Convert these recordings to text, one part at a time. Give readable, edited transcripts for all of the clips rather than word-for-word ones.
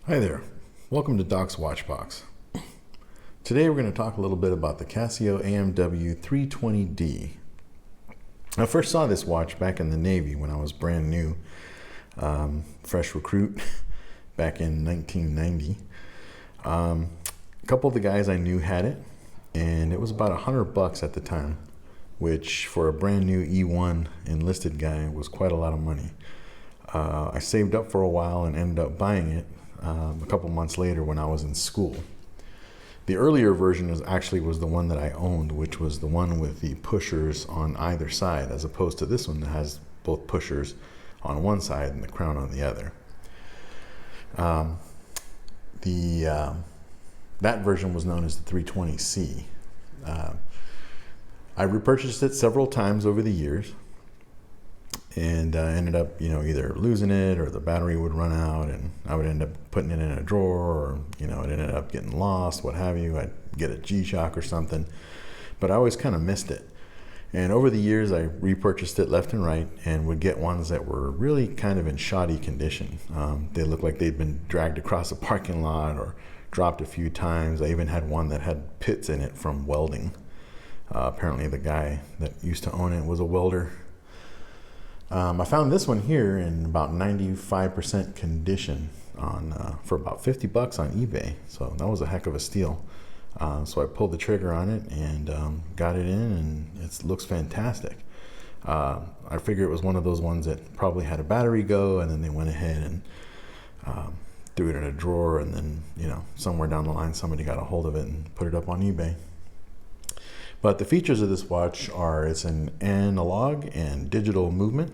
Hi there, welcome to Doc's Watchbox. Today we're going to talk a little bit about the Casio AMW 320D. I first saw this watch back in the Navy when I was brand new, fresh recruit back in 1990. A couple of the guys I knew had it, and it was about $100 at the time, which for a brand new E1 enlisted guy was quite a lot of money. I saved up for a while and ended up buying it a couple months later when I was in school. The earlier version was the one that I owned, which was the one with the pushers on either side, as opposed to this one that has both pushers on one side and the crown on the other. That version was known as the 320C. I repurchased it several times over the years, and ended up, either losing it or the battery would run out, and I would end up putting it in a drawer, or it ended up getting lost, what have you. I'd get a G-Shock or something, but I always kind of missed it. And over the years, I repurchased it left and right, and would get ones that were really kind of in shoddy condition. They looked like they'd been dragged across a parking lot or dropped a few times. I even had one that had pits in it from welding. Apparently the guy that used to own it was a welder. I found this one here in about 95% condition for about $50 on eBay. So that was a heck of a steal. So I pulled the trigger on it and got it in, and it looks fantastic. I figure it was one of those ones that probably had a battery go, and then they went ahead and threw it in a drawer, and then somewhere down the line somebody got a hold of it and put it up on eBay. But the features of this watch are it's an analog and digital movement.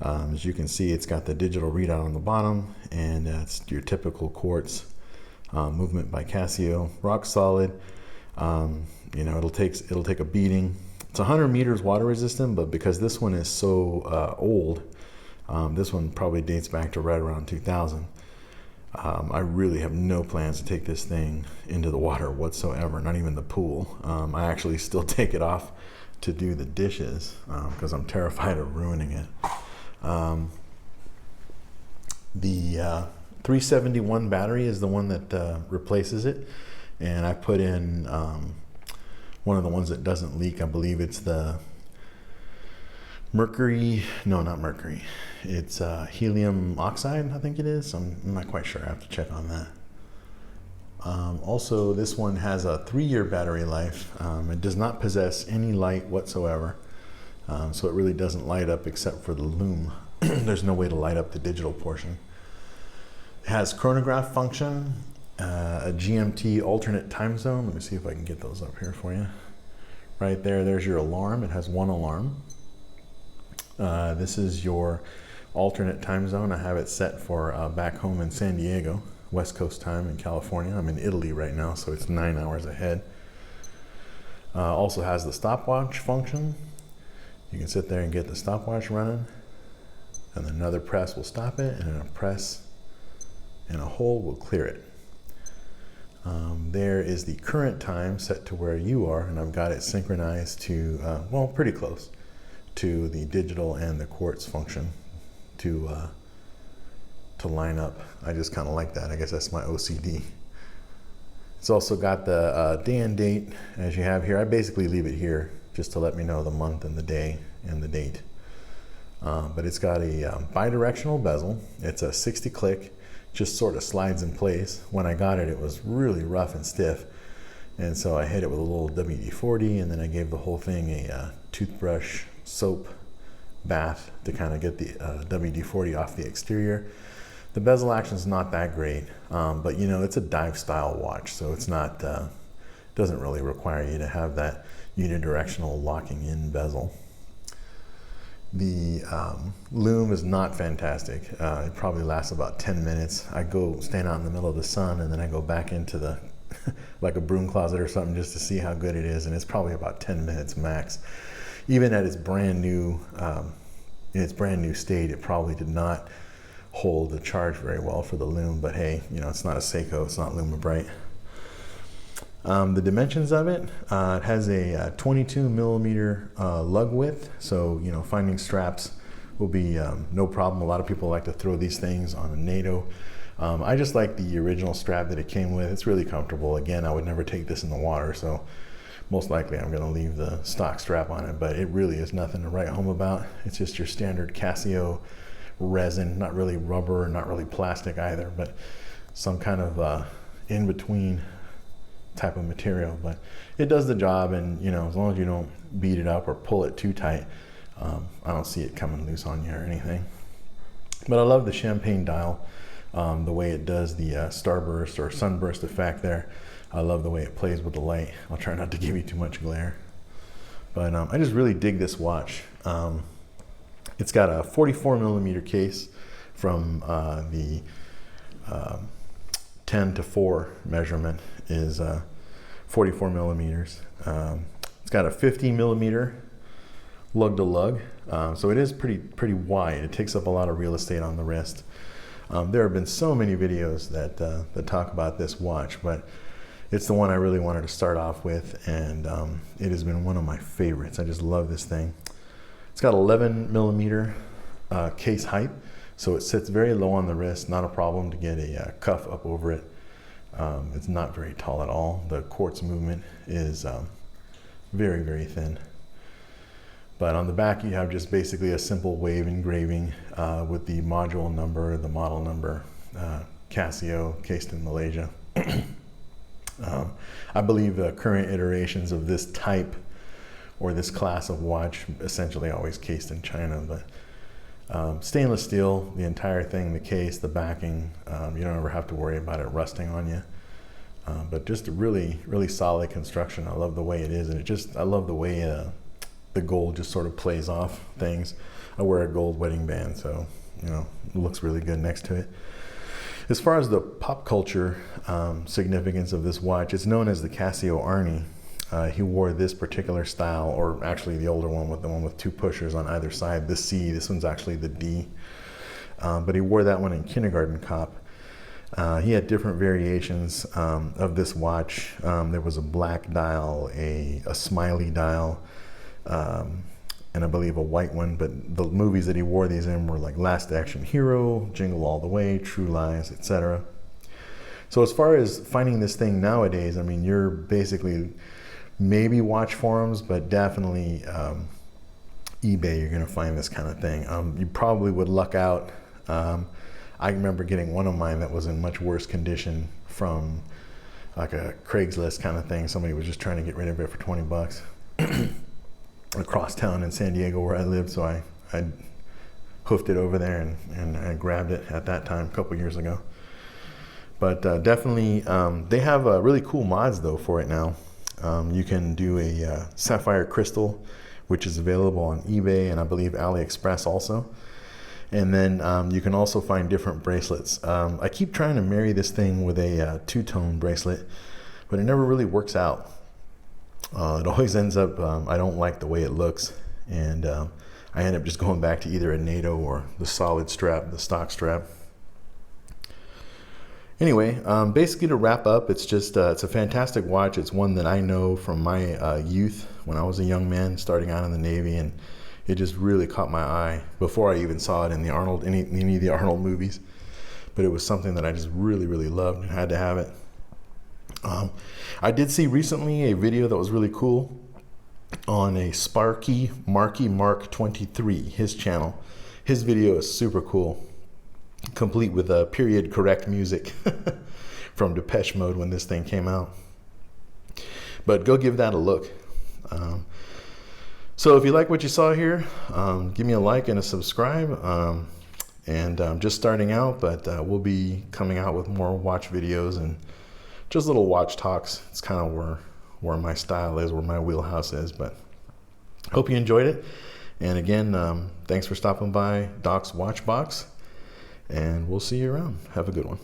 As you can see, it's got the digital readout on the bottom, and that's your typical quartz movement by Casio. Rock solid. It'll take a beating. It's 100 meters water resistant, but because this one is so old, this one probably dates back to right around 2000. I really have no plans to take this thing into the water whatsoever, not even the pool. I actually still take it off to do the dishes because I'm terrified of ruining it. The 371 battery is the one that replaces it, and I put in one of the ones that doesn't leak. I believe it's the mercury. No, not mercury. It's helium oxide, I think it is. I'm not quite sure. I have to check on that. Also, this one has a 3-year battery life. It does not possess any light whatsoever, so it really doesn't light up except for the lume. There's no way to light up the digital portion. It has chronograph function, a GMT alternate time zone. Let me see if I can get those up here for you. Right there, there's your alarm. It has one alarm. This is your alternate time zone. I have it set for back home in San Diego, West Coast time in California. I'm in Italy right now, so it's 9 hours ahead. Also has the stopwatch function. You can sit there and get the stopwatch running, and then another press will stop it, and then a press and a hold will clear it. There is the current time set to where you are, and I've got it synchronized to, pretty close to the digital and the quartz function to line up. I just kind of like that. I guess that's my OCD. It's also got the day and date, as you have here. I basically leave it here just to let me know the month and the day and the date. But it's got a bi-directional bezel. It's a 60 click, just sort of slides in place. When I got it, it was really rough and stiff. And so I hit it with a little WD-40, and then I gave the whole thing a toothbrush soap bath to kind of get the WD-40 off the exterior. The bezel action is not that great, but it's a dive style watch, so it's not doesn't really require you to have that unidirectional locking in bezel. The lume is not fantastic. It probably lasts about 10 minutes. I go stand out in the middle of the sun, and then I go back into the like a broom closet or something just to see how good it is, and it's probably about 10 minutes max. Even at its brand new state, it probably did not hold the charge very well for the lume, but hey, it's not a Seiko, it's not LumiBrite. The dimensions of it, it has a 22 millimeter lug width, so finding straps will be no problem. A lot of people like to throw these things on a NATO I just like the original strap that it came with. It's really comfortable. Again, I would never take this in the water, so most likely I'm going to leave the stock strap on it, but it really is nothing to write home about. It's just your standard Casio resin, not really rubber, not really plastic either, but some kind of in-between type of material. But it does the job, and you know, as long as you don't beat it up or pull it too tight, I don't see it coming loose on you or anything. But I love the champagne dial, the way it does the starburst or sunburst effect there. I love the way it plays with the light. I'll try not to give you too much glare. But I just really dig this watch. It's got a 44 millimeter case from the 10 to 4 measurement is 44 millimeters. It's got a 50 millimeter lug to lug. So it is pretty wide. It takes up a lot of real estate on the wrist. There have been so many videos that talk about this watch, but it's the one I really wanted to start off with, and it has been one of my favorites. I just love this thing. It's got 11 millimeter case height, so it sits very low on the wrist. Not a problem to get a cuff up over it. It's not very tall at all. The quartz movement is very, very thin. But on the back, you have just basically a simple wave engraving with the module number, the model number, Casio, cased in Malaysia. I believe the current iterations of this type or this class of watch essentially always cased in China, but stainless steel, the entire thing, the case, the backing, you don't ever have to worry about it rusting on you. But just a really, really solid construction. I love the way it is, and I love the way the gold just sort of plays off things. I wear a gold wedding band, so you know, it looks really good next to it. As far as the pop culture significance of this watch, it's known as the Casio Arnie. He wore this particular style, or actually the older one, with the one with two pushers on either side, the C. This one's actually the D. But he wore that one in Kindergarten Cop. He had different variations of this watch. There was a black dial, a smiley dial, and I believe a white one, but the movies that he wore these in were like Last Action Hero, Jingle All the Way, True Lies, etc. So as far as finding this thing nowadays, I mean, you're basically maybe watch forums, but definitely eBay, you're gonna find this kind of thing. You probably would luck out. I remember getting one of mine that was in much worse condition from like a Craigslist kind of thing. Somebody was just trying to get rid of it for 20 bucks. Across town in San Diego where I lived, so I hoofed it over there and I grabbed it at that time a couple years ago. But definitely, they have really cool mods though for it now. You can do a sapphire crystal, which is available on eBay and I believe AliExpress also. And then you can also find different bracelets. I keep trying to marry this thing with a two-tone bracelet, but it never really works out. It always ends up, I don't like the way it looks, and I end up just going back to either a NATO or the solid strap, the stock strap. Anyway, basically to wrap up, it's just, it's a fantastic watch. It's one that I know from my youth when I was a young man starting out in the Navy, and it just really caught my eye before I even saw it in the Arnold, any of the Arnold movies. But it was something that I just really, really loved and had to have it. I did see recently a video that was really cool on a Sparky Marky Mark 23, his channel. His video is super cool, complete with period correct music from Depeche Mode when this thing came out. But go give that a look. So if you like what you saw here, give me a like and a subscribe. And I'm just starting out, but we'll be coming out with more watch videos and just little watch talks. It's kind of where my style is, where my wheelhouse is. But hope you enjoyed it. And again, thanks for stopping by Doc's Watch Box. And we'll see you around. Have a good one.